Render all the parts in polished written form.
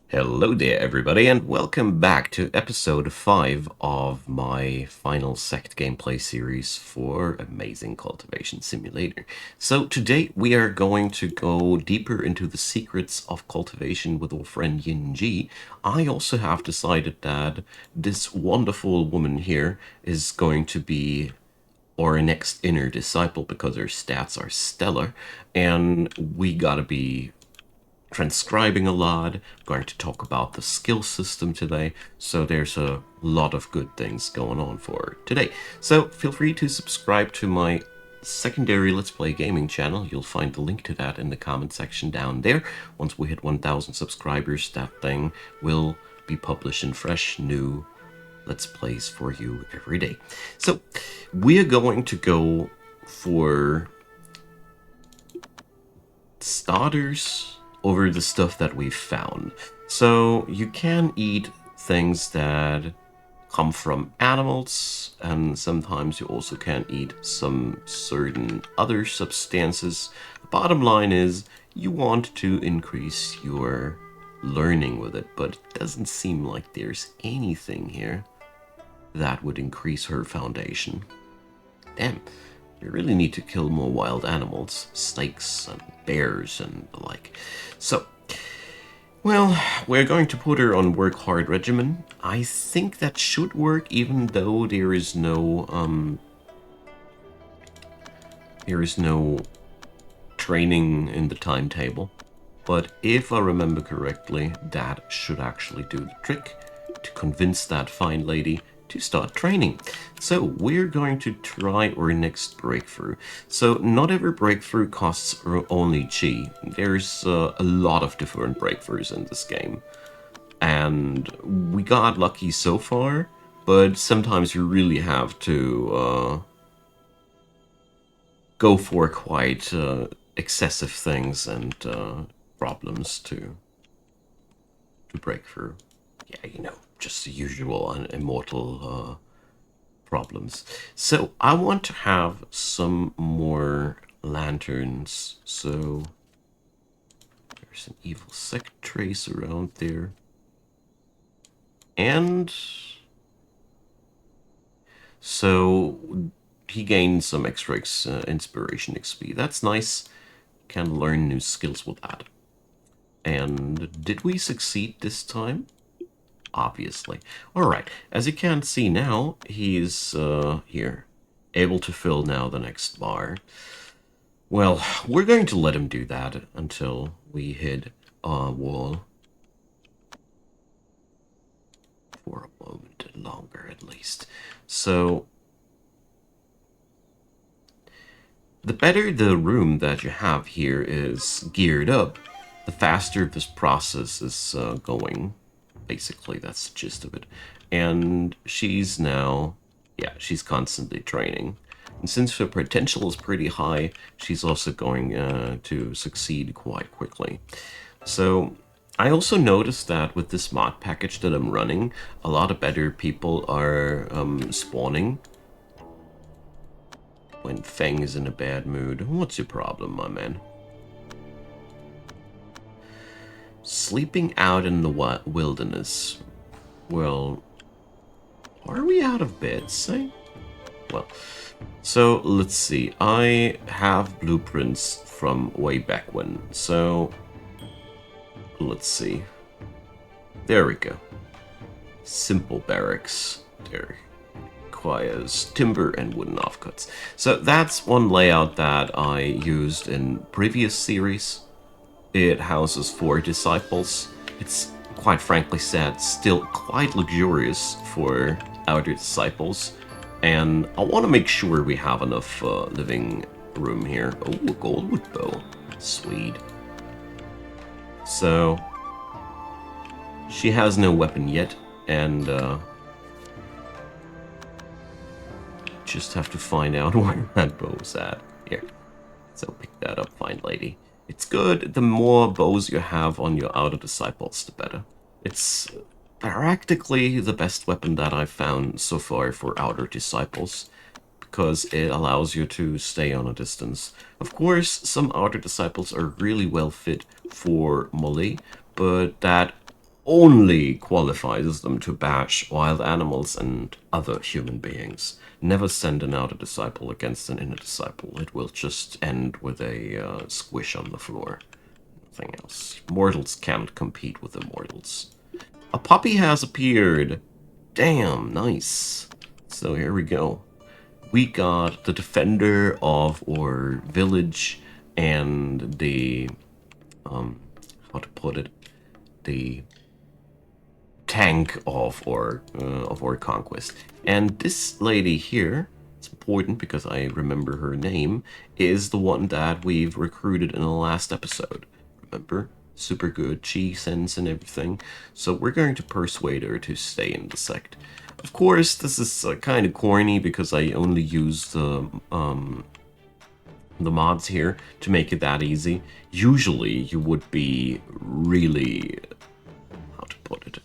Hello there, everybody, and welcome back to episode 5 of my final Sect gameplay series for Amazing Cultivation Simulator. So today we are going to go deeper into the secrets of cultivation with our friend Yinji. I also have decided that this wonderful woman here is going to be our next inner disciple because her stats are stellar, and we gotta be transcribing a lot. I'm going to talk about the skill system today, so there's a lot of good things going on for today. So feel free to subscribe to my secondary Let's Play gaming channel. You'll find the link to that in the comment section down there. Once we hit 1,000 subscribers, that thing will be publishing fresh, new Let's Plays for you every day. So we're going to go for starters over the stuff that we've found. So you can eat things that come from animals, and sometimes you also can eat some certain other substances. The bottom line is you want to increase your learning with it, but it doesn't seem like there's anything here that would increase her foundation. Damn. We really need to kill more wild animals, snakes and bears and the like. So, well, we're going to put her on work hard regimen. I think that should work, even though there is no training in the timetable. But if I remember correctly, that should actually do the trick to convince that fine lady to start training. So we're going to try our next breakthrough. So not every breakthrough costs only chi. There's a lot of different breakthroughs in this game. And we got lucky so far, but sometimes you really have to go for quite excessive things and problems to break through. Yeah, you know, just the usual immortal problems. So I want to have some more lanterns. So there's an evil Sect trace around there. And so he gained some extra inspiration XP. That's nice. Can learn new skills with that. And did we succeed this time? Obviously. Alright, as you can see now, he's here, able to fill now the next bar. Well, we're going to let him do that until we hit a wall. For a moment longer, at least. So, the better the room that you have here is geared up, the faster this process is going. Basically, that's the gist of it. And she's now, yeah, she's constantly training. And since her potential is pretty high, she's also going to succeed quite quickly. So I also noticed that with this mod package that I'm running, a lot of better people are spawning. When Feng is in a bad mood, what's your problem, my man? Sleeping out in the wilderness. Well, are we out of bed, say? Well, so let's see. I have blueprints from way back when. So let's see. There we go. Simple barracks. There requires timber and wooden offcuts. So that's one layout that I used in previous series. It houses 4 disciples. It's quite frankly said, still quite luxurious for outer disciples. And I want to make sure we have enough living room here. Oh, a goldwood bow. Sweet. So, she has no weapon yet, and just have to find out where that bow's at. Here. So pick that up, fine lady. It's good. The more bows you have on your outer disciples, the better. It's practically the best weapon that I've found so far for outer disciples, because it allows you to stay on a distance. Of course, some outer disciples are really well fit for melee, but that only qualifies them to bash wild animals and other human beings. Never sending out a disciple against an inner disciple. It will just end with a squish on the floor. Nothing else. Mortals can't compete with immortals. A puppy has appeared. Damn, nice. So here we go. We got the defender of our village and the, how to put it, the tank of our conquest. And this lady here, it's important because I remember her name, is the one that we've recruited in the last episode. Remember? Super good chi sense and everything. So we're going to persuade her to stay in the sect. Of course, this is kind of corny because I only use the mods here to make it that easy. Usually, you would be really, how to put it,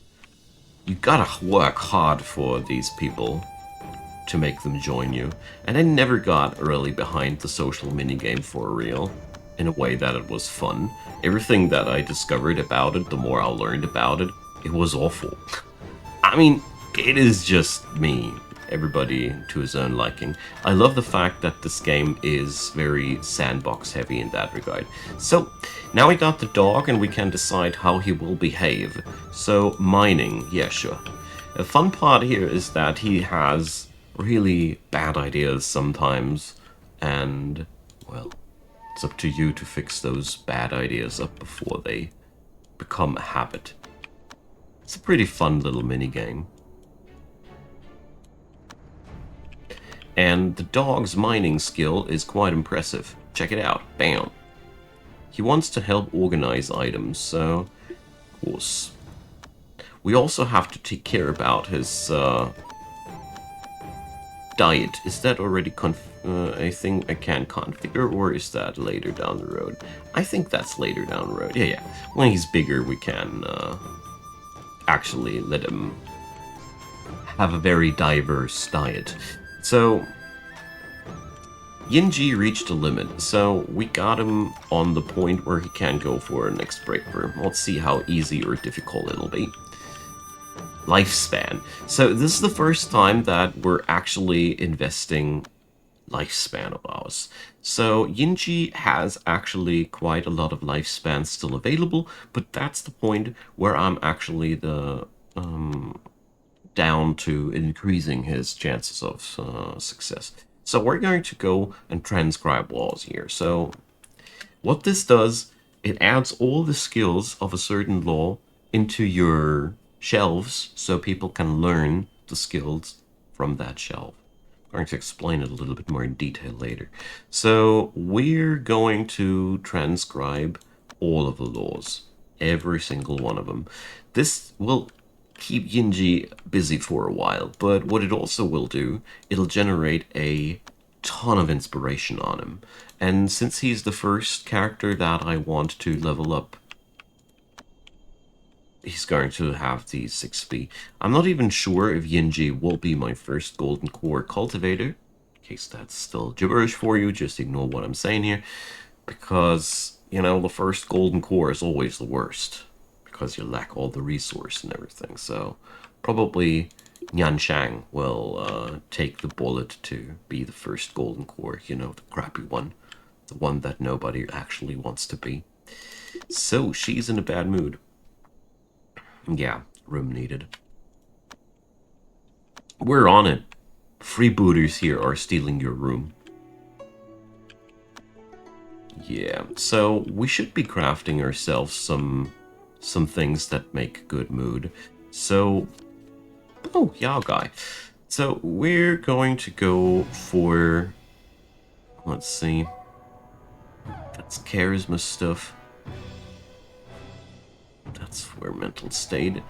you gotta work hard for these people to make them join you. And I never got really behind the social minigame for real, in a way that it was fun. Everything that I discovered about it, the more I learned about it, it was awful. I mean, it is just me. Everybody to his own liking. I love the fact that this game is very sandbox heavy in that regard. So, now we got the dog and we can decide how he will behave. So, mining, yeah, sure. The fun part here is that he has really bad ideas sometimes, and, well, it's up to you to fix those bad ideas up before they become a habit. It's a pretty fun little minigame. And the dog's mining skill is quite impressive. Check it out. Bam. He wants to help organize items, so of course. We also have to take care about his diet. Is that already a thing I can configure, or is that later down the road? I think that's later down the road. Yeah. When he's bigger, we can actually let him have a very diverse diet. So, Yinji reached a limit, so we got him on the point where he can go for a next breakthrough. Let's see how easy or difficult it'll be. Lifespan. So this is the first time that we're actually investing lifespan of ours. So Yinji has actually quite a lot of lifespan still available, but that's the point where I'm actually down to increasing his chances of success. So we're going to go and transcribe laws here. So what this does, it adds all the skills of a certain law into your shelves so people can learn the skills from that shelf. I'm going to explain it a little bit more in detail later. So we're going to transcribe all of the laws, every single one of them. This will keep Yinji busy for a while, but what it also will do, it'll generate a ton of inspiration on him. And since he's the first character that I want to level up, he's going to have the 6B. I'm not even sure if Yinji will be my first golden core cultivator. In case that's still gibberish for you, just ignore what I'm saying here. Because, you know, the first golden core is always the worst. Because you lack all the resource and everything. So probably Nyanshang will take the bullet to be the first golden core, you know, the crappy one. The one that nobody actually wants to be. So she's in a bad mood. Yeah, room needed. We're on it. Freebooters here are stealing your room. Yeah, so we should be crafting ourselves some things that make good mood. So, oh, Yao Guy. So we're going to go for, let's see, that's charisma stuff. That's for mental state.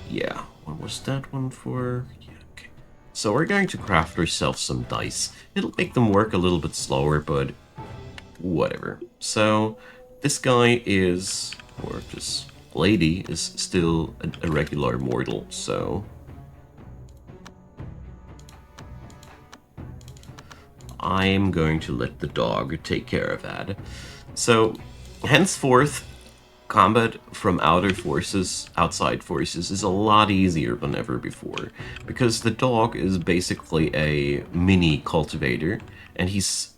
Yeah, what was that one for? Yeah, okay. So we're going to craft ourselves some dice. It'll make them work a little bit slower, but whatever. So this guy is, or this lady is still a regular mortal, so I'm going to let the dog take care of that. So henceforth, combat from outside forces, is a lot easier than ever before, because the dog is basically a mini cultivator, and he's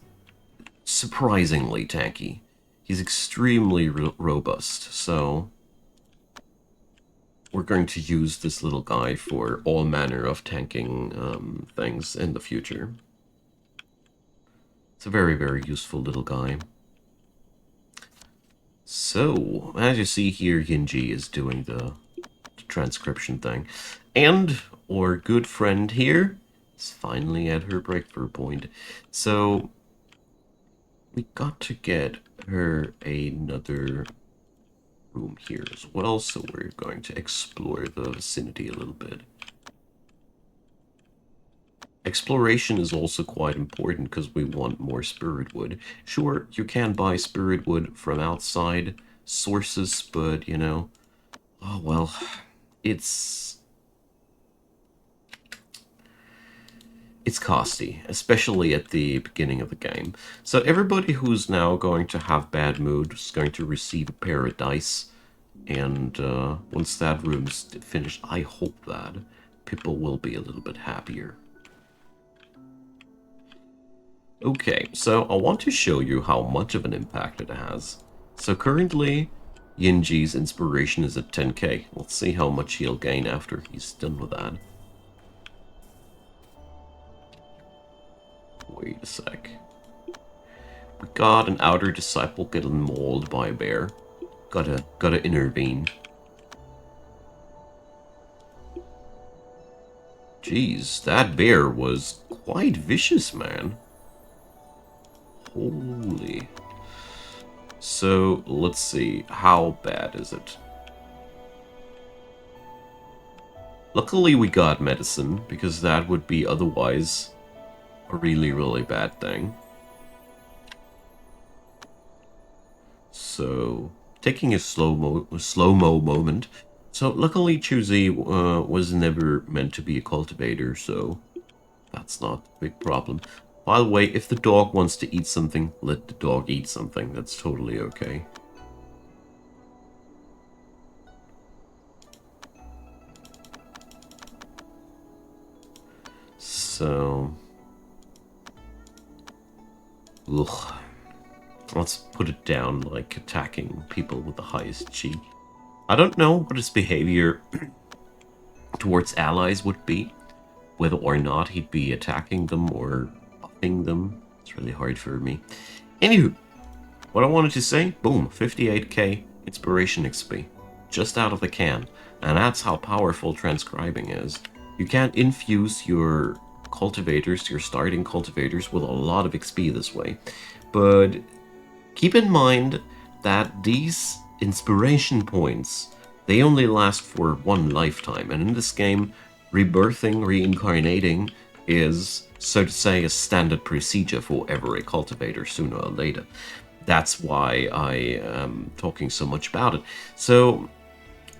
surprisingly tanky. He's extremely robust, so we're going to use this little guy for all manner of tanking things in the future. It's a very, very useful little guy. So, as you see here, Yinji is doing the transcription thing. And our good friend here is finally at her breakthrough point. So, we got to get her another room here as well, so we're going to explore the vicinity a little bit. Exploration is also quite important because we want more spirit wood. Sure, you can buy spirit wood from outside sources, but, you know, oh well, it's costly, especially at the beginning of the game. So everybody who's now going to have bad mood is going to receive a pair of dice, and once that room's finished, I hope that people will be a little bit happier. Okay, so I want to show you how much of an impact it has. So currently, Yinji's inspiration is at 10k. Let's see how much he'll gain after he's done with that. Wait a sec. We got an outer disciple getting mauled by a bear. Gotta intervene. Jeez, that bear was quite vicious, man. Holy. So, let's see. How bad is it? Luckily we got medicine, because that would be otherwise a really, really bad thing. So, taking a slow-mo moment. So, luckily Chuzi was never meant to be a cultivator, so that's not a big problem. By the way, if the dog wants to eat something, let the dog eat something. That's totally okay. So... ugh. Let's put it down, like attacking people with the highest chi. I don't know what his behavior towards allies would be. Whether or not he'd be attacking them or buffing them. It's really hard for me. Anywho, what I wanted to say, boom, 58k inspiration XP. Just out of the can. And that's how powerful transcribing is. You can't infuse your cultivators, your starting cultivators, with a lot of XP this way. But keep in mind that these inspiration points, they only last for one lifetime. And in this game, rebirthing, reincarnating is, so to say, a standard procedure for every cultivator sooner or later. That's why I am talking so much about it. So,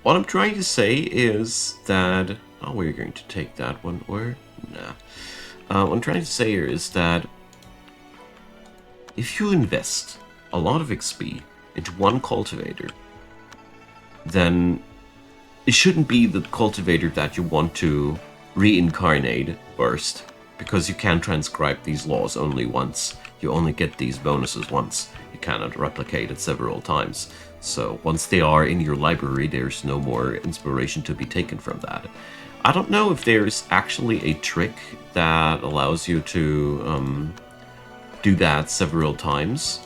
what I'm trying to say is that... oh, we're going to take that one, or... nah. What I'm trying to say here is that if you invest a lot of XP into one cultivator, then it shouldn't be the cultivator that you want to reincarnate first, because you can transcribe these laws only once. You only get these bonuses once. You cannot replicate it several times. So once they are in your library, there's no more inspiration to be taken from that. I don't know if there's actually a trick that allows you to do that several times.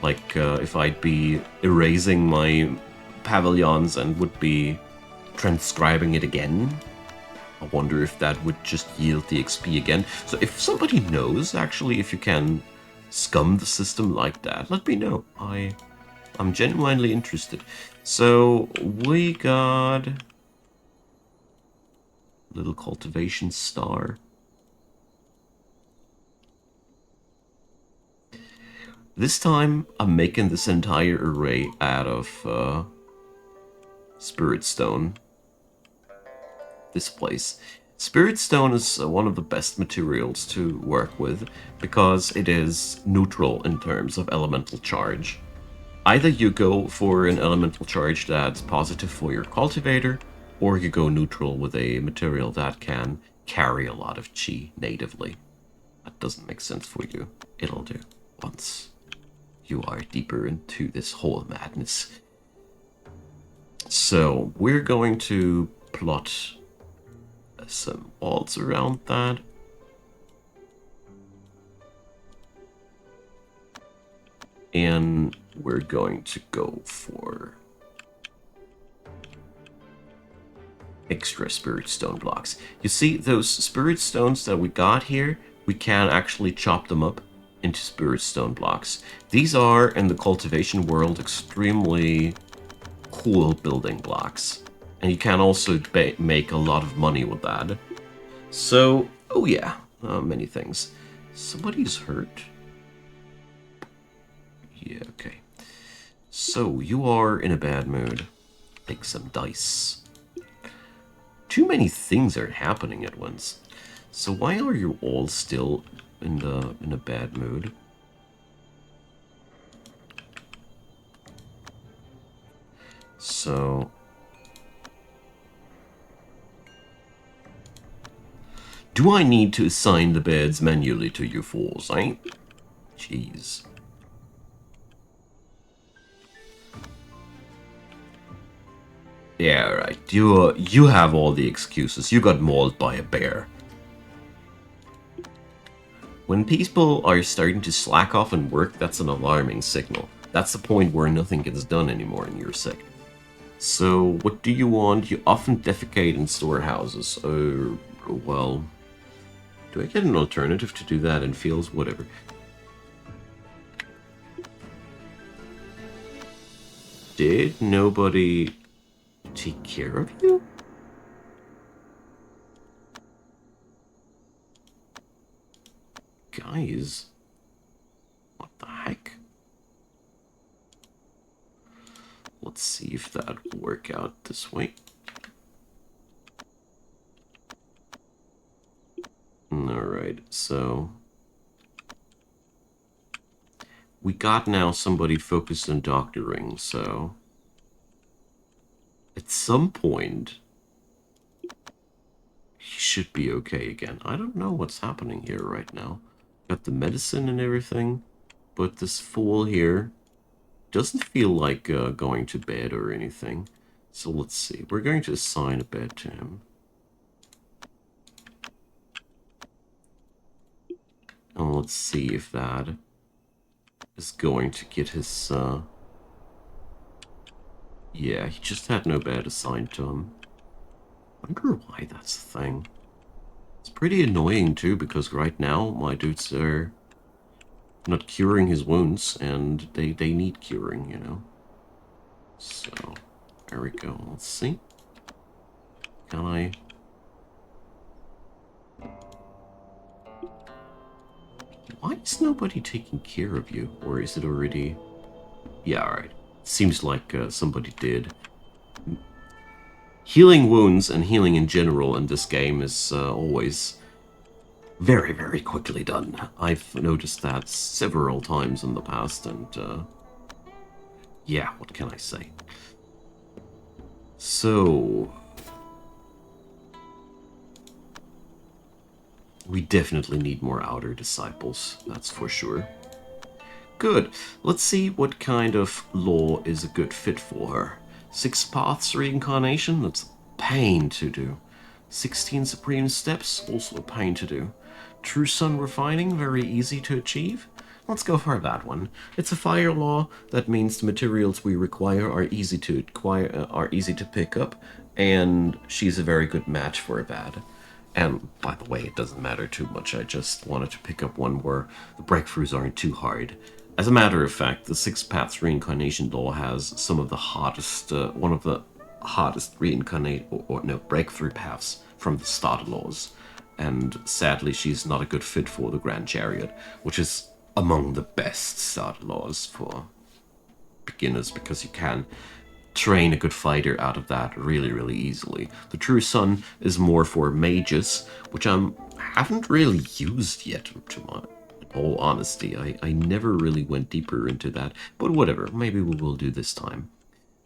Like if I'd be erasing my pavilions and would be transcribing it again. I wonder if that would just yield the XP again. So if somebody knows, actually, if you can scum the system like that, let me know. I'm genuinely interested. So we got little cultivation star. This time I'm making this entire array out of Spirit Stone. This place. Spirit Stone is one of the best materials to work with because it is neutral in terms of elemental charge. either you go for an elemental charge that's positive for your cultivator, or you go neutral with a material that can carry a lot of chi natively. That doesn't make sense for you. It'll do once you are deeper into this whole madness. So we're going to plot some walls around that. And we're going to go for extra spirit stone blocks. You see, those spirit stones that we got here, we can actually chop them up into spirit stone blocks. These are, in the cultivation world, extremely cool building blocks. And you can also make a lot of money with that. So, oh yeah, many things. Somebody's hurt. Yeah, okay. So, you are in a bad mood. Take some dice. Too many things are happening at once. So why are you all still in a bad mood? So do I need to assign the beds manually to you fools, eh? Jeez. Yeah, right. You have all the excuses. You got mauled by a bear. When people are starting to slack off and work, that's an alarming signal. That's the point where nothing gets done anymore in your sector. So, what do you want? You often defecate in storehouses. Well, do I get an alternative to do that in fields? Whatever. Did nobody take care of you? Guys, what the heck? Let's see if that will work out this way. Alright, so we got now somebody focused on doctoring, so at some point he should be okay again. I don't know what's happening here right now. Got the medicine and everything, but this fool here doesn't feel like going to bed or anything. So let's see. We're going to assign a bed to him. And let's see if that is going to get his... Yeah, he just had no bed assigned to him. Wonder why that's the thing. It's pretty annoying too, because right now my dudes are not curing his wounds, and they need curing, you know. So, there we go. Let's see. Can I... Why is nobody taking care of you? Or is it already... Yeah, alright. Seems like somebody did. Healing wounds and healing in general in this game is always very, very quickly done. I've noticed that several times in the past, and yeah, what can I say? So, we definitely need more outer disciples, that's for sure. Good. Let's see what kind of law is a good fit for her. 6 paths reincarnation, that's a pain to do. 16 supreme steps, also a pain to do. True sun refining, very easy to achieve. Let's go for that one. It's a fire law. That means the materials we require are easy to acquire, are easy to pick up, and she's a very good match for that. And by the way, it doesn't matter too much. I just wanted to pick up one where the breakthroughs aren't too hard. As a matter of fact, the 6 Paths Reincarnation Law has some of the hottest, one of the hottest breakthrough paths from the starter laws. And sadly, she's not a good fit for the Grand Chariot, which is among the best starter laws for beginners, because you can train a good fighter out of that really, really easily. The True Sun is more for mages, which I haven't really used yet all honesty. I never really went deeper into that, but whatever, maybe we will do this time.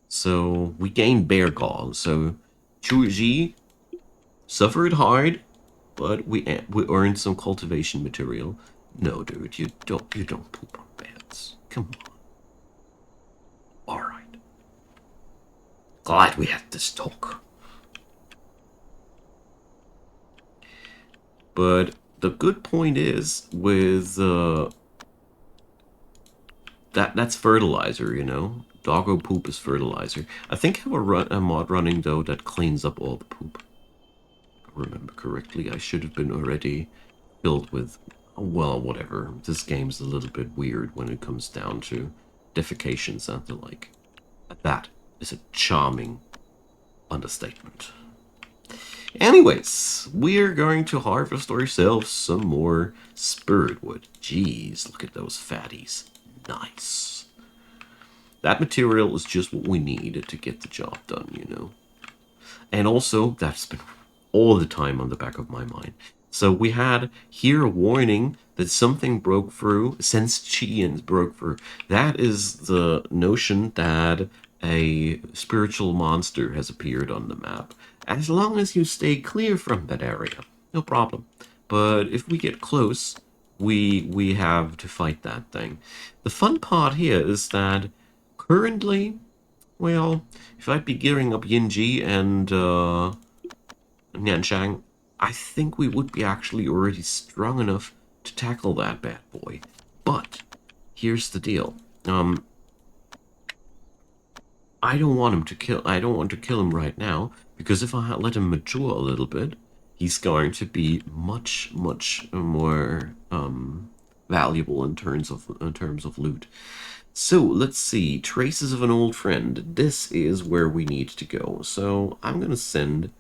So, we gained Bear Gall, so Chuji suffered hard, but we earned some cultivation material. No, dude, you don't poop on beds. Come on. Alright. Glad we had this talk. But the good point is, with that's fertilizer, you know? Doggo poop is fertilizer. I think I have a mod running, though, that cleans up all the poop. If I remember correctly, I should have been already filled with... Well, whatever. This game's a little bit weird when it comes down to defecations and the like. That is a charming understatement. Anyways, we're going to harvest ourselves some more spirit wood. Jeez, look at those fatties. Nice. That material is just what we need to get the job done, you know. And also, that's been all the time on the back of my mind. So we had here a warning that something broke through, Senschians broke through. That is the notion that a spiritual monster has appeared on the map. As long as you stay clear from that area, no problem. But if we get close, we have to fight that thing. The fun part here is that currently, well, if I'd be gearing up Yinji and Nianshang, I think we would be actually already strong enough to tackle that bad boy. But here's the deal. I don't want him to kill. I don't want to kill him right now, because if I let him mature a little bit, he's going to be much more valuable in terms of loot. So let's see. Traces of an old friend. This is where we need to go. So I'm gonna send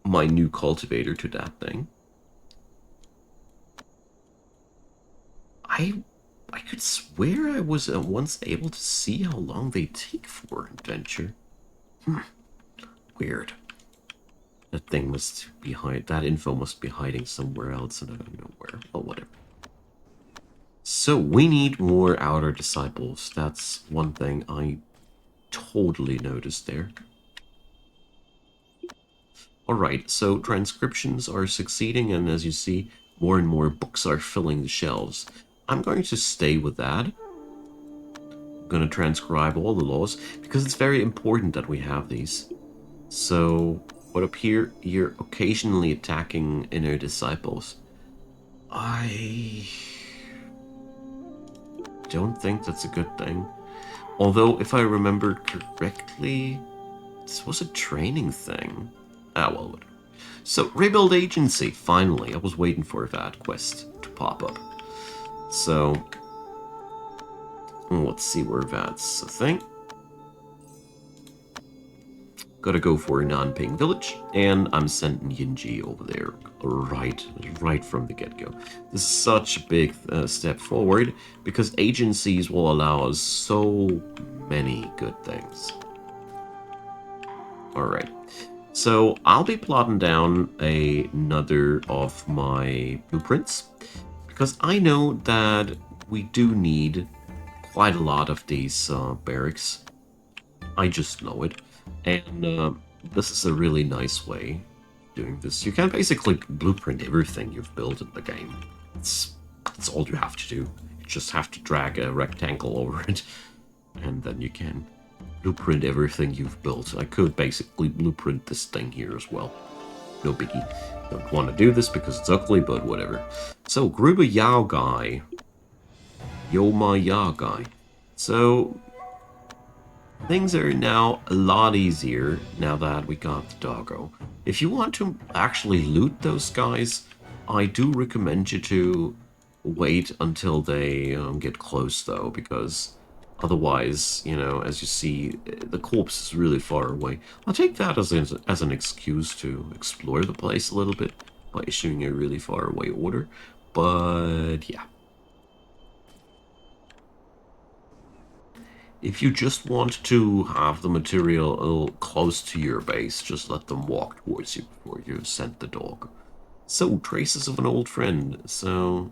my new cultivator to that thing. I could swear I was once able to see how long they take for adventure. Weird. That thing must be that info must be hiding somewhere else, and I don't know where. Oh, whatever. So we need more outer disciples. That's one thing I totally noticed there. Alright, so transcriptions are succeeding, and as you see, more and more books are filling the shelves. I'm going to stay with that. I'm going to transcribe all the laws, because it's very important that we have these. So, what appear you're occasionally attacking inner disciples. I don't think that's a good thing. Although, if I remember correctly, this was a training thing. Ah, well, whatever. So, rebuild agency, finally. I was waiting for that quest to pop up. So, let's see where that's a thing. Gotta go for a non-ping village, and I'm sending Yinji over there right from the get-go. This is such a big step forward, because agencies will allow us so many good things. Alright, so I'll be plotting down another of my blueprints, because I know that we do need quite a lot of these barracks. I just know it. And this is a really nice way of doing this. You can basically blueprint everything you've built in the game. That's all you have to do. You just have to drag a rectangle over it, and then you can blueprint everything you've built. I could basically blueprint this thing here as well. No biggie. Don't want to do this because it's ugly, but whatever. So, Gruber Yao guy. Yo my Yao guy. So, things are now a lot easier now that we got the doggo. If you want to actually loot those guys, I do recommend you to wait until they get close, though, because otherwise, you know, as you see, the corpse is really far away. I'll take that as an excuse to explore the place a little bit by issuing a really far away order, but yeah. If you just want to have the material close to your base, just let them walk towards you before you send the dog. So, traces of an old friend. So,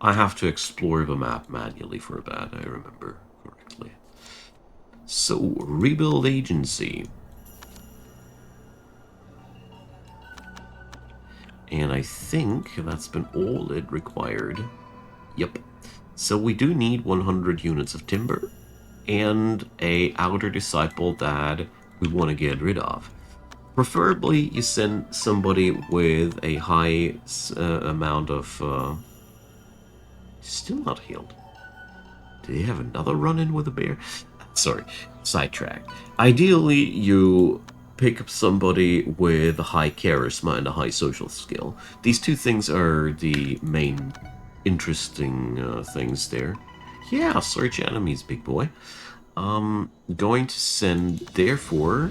I have to explore the map manually for that, I remember correctly. So, rebuild agency. And I think that's been all it required. Yep. So we do need 100 units of timber and a outer disciple that we want to get rid of. Preferably you send somebody with a high amount of... still not healed. Did he have another run-in with a bear? Sorry, sidetrack. Ideally, you pick up somebody with a high charisma and a high social skill. These two things are the main interesting things there. Yeah, search enemies, big boy. Going to send, therefore,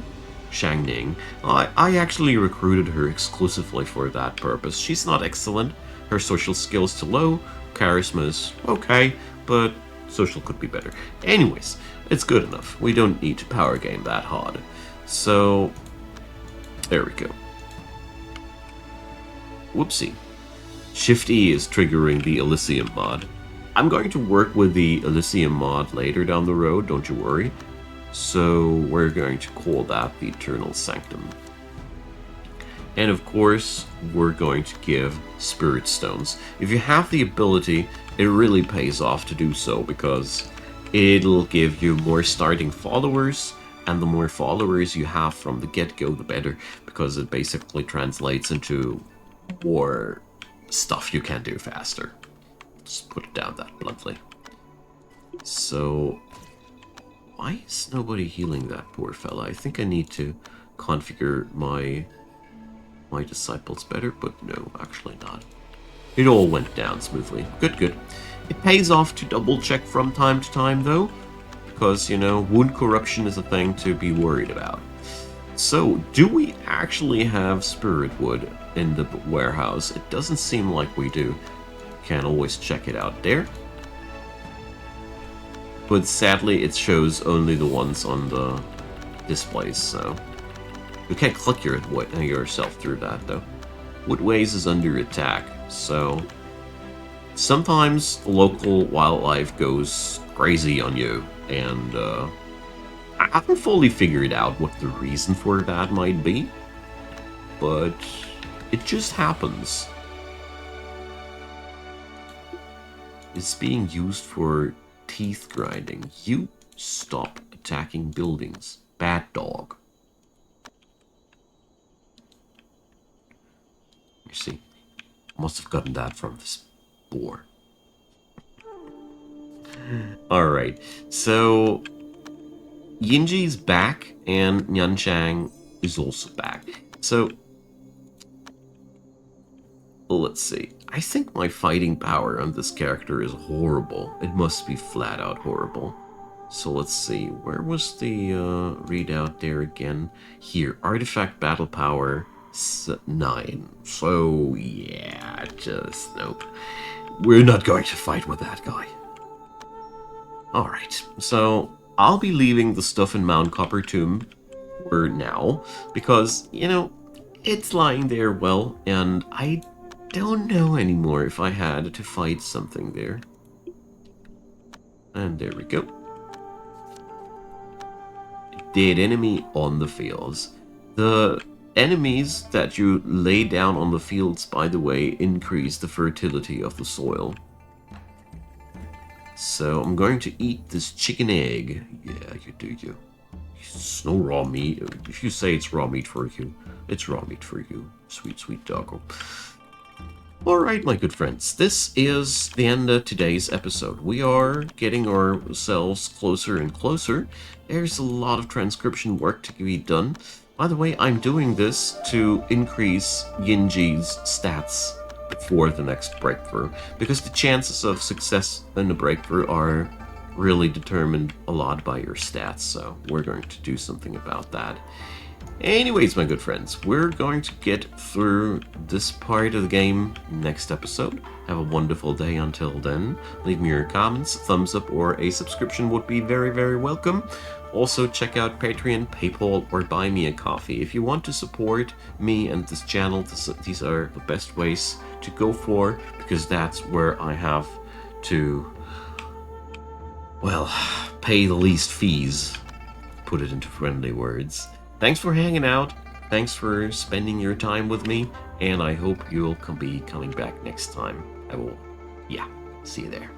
Shang Ning. I actually recruited her exclusively for that purpose. She's not excellent. Her social skill's too low. Charisma is okay, but social could be better. Anyways, it's good enough. We don't need to power game that hard. So, there we go. Whoopsie. Shift E is triggering the Elysium mod. I'm going to work with the Elysium mod later down the road, don't you worry. So we're going to call that the Eternal Sanctum. And of course, we're going to give Spirit Stones. If you have the ability, it really pays off to do so, because it'll give you more starting followers, and the more followers you have from the get-go, the better, because it basically translates into more stuff you can do faster. Just put it down that bluntly. So, why is nobody healing that poor fella? I think I need to configure my disciples better, but no, actually not. It all went down smoothly. Good, good. It pays off to double check from time to time, though, because, you know, wound corruption is a thing to be worried about. So, do we actually have spirit wood in the warehouse? It doesn't seem like we do. Can always check it out there. But sadly, it shows only the ones on the displays, so... You can't click yourself through that, though. Woodways is under attack, so... Sometimes local wildlife goes crazy on you, and I haven't fully figured out what the reason for that might be, but it just happens. It's being used for teeth grinding. You stop attacking buildings. Bad dog. You see, must have gotten that from this boar. Alright, so Yinji's back and Nyanchang is also back. So let's see. I think my fighting power on this character is horrible. It must be flat out horrible. So let's see. Where was the readout there again? Here. Artifact battle power 9. So yeah, just nope. We're not going to fight with that guy. Alright. So I'll be leaving the stuff in Mount Copper Tomb for now. Because, you know, it's lying there well, and I don't know anymore if I had to fight something there. And there we go. Dead enemy on the fields. The enemies that you lay down on the fields, by the way, increase the fertility of the soil. So I'm going to eat this chicken egg. Yeah, you do you. It's no raw meat. If you say it's raw meat for you, it's raw meat for you. Sweet, sweet doggo. Alright, my good friends, this is the end of today's episode. We are getting ourselves closer and closer. There's a lot of transcription work to be done. By the way, I'm doing this to increase Yinji's stats before the next breakthrough, because the chances of success in the breakthrough are really determined a lot by your stats, so we're going to do something about that. Anyways, my good friends, we're going to get through this part of the game next episode. Have a wonderful day until then. Leave me your comments, thumbs up, or a subscription would be very, very welcome. Also, check out Patreon, PayPal, or Buy Me a Coffee. If you want to support me and this channel, these are the best ways to go for, because that's where I have to, well, pay the least fees, put it into friendly words. Thanks for hanging out. Thanks for spending your time with me, and I hope you'll be coming back next time. I will, yeah, see you there.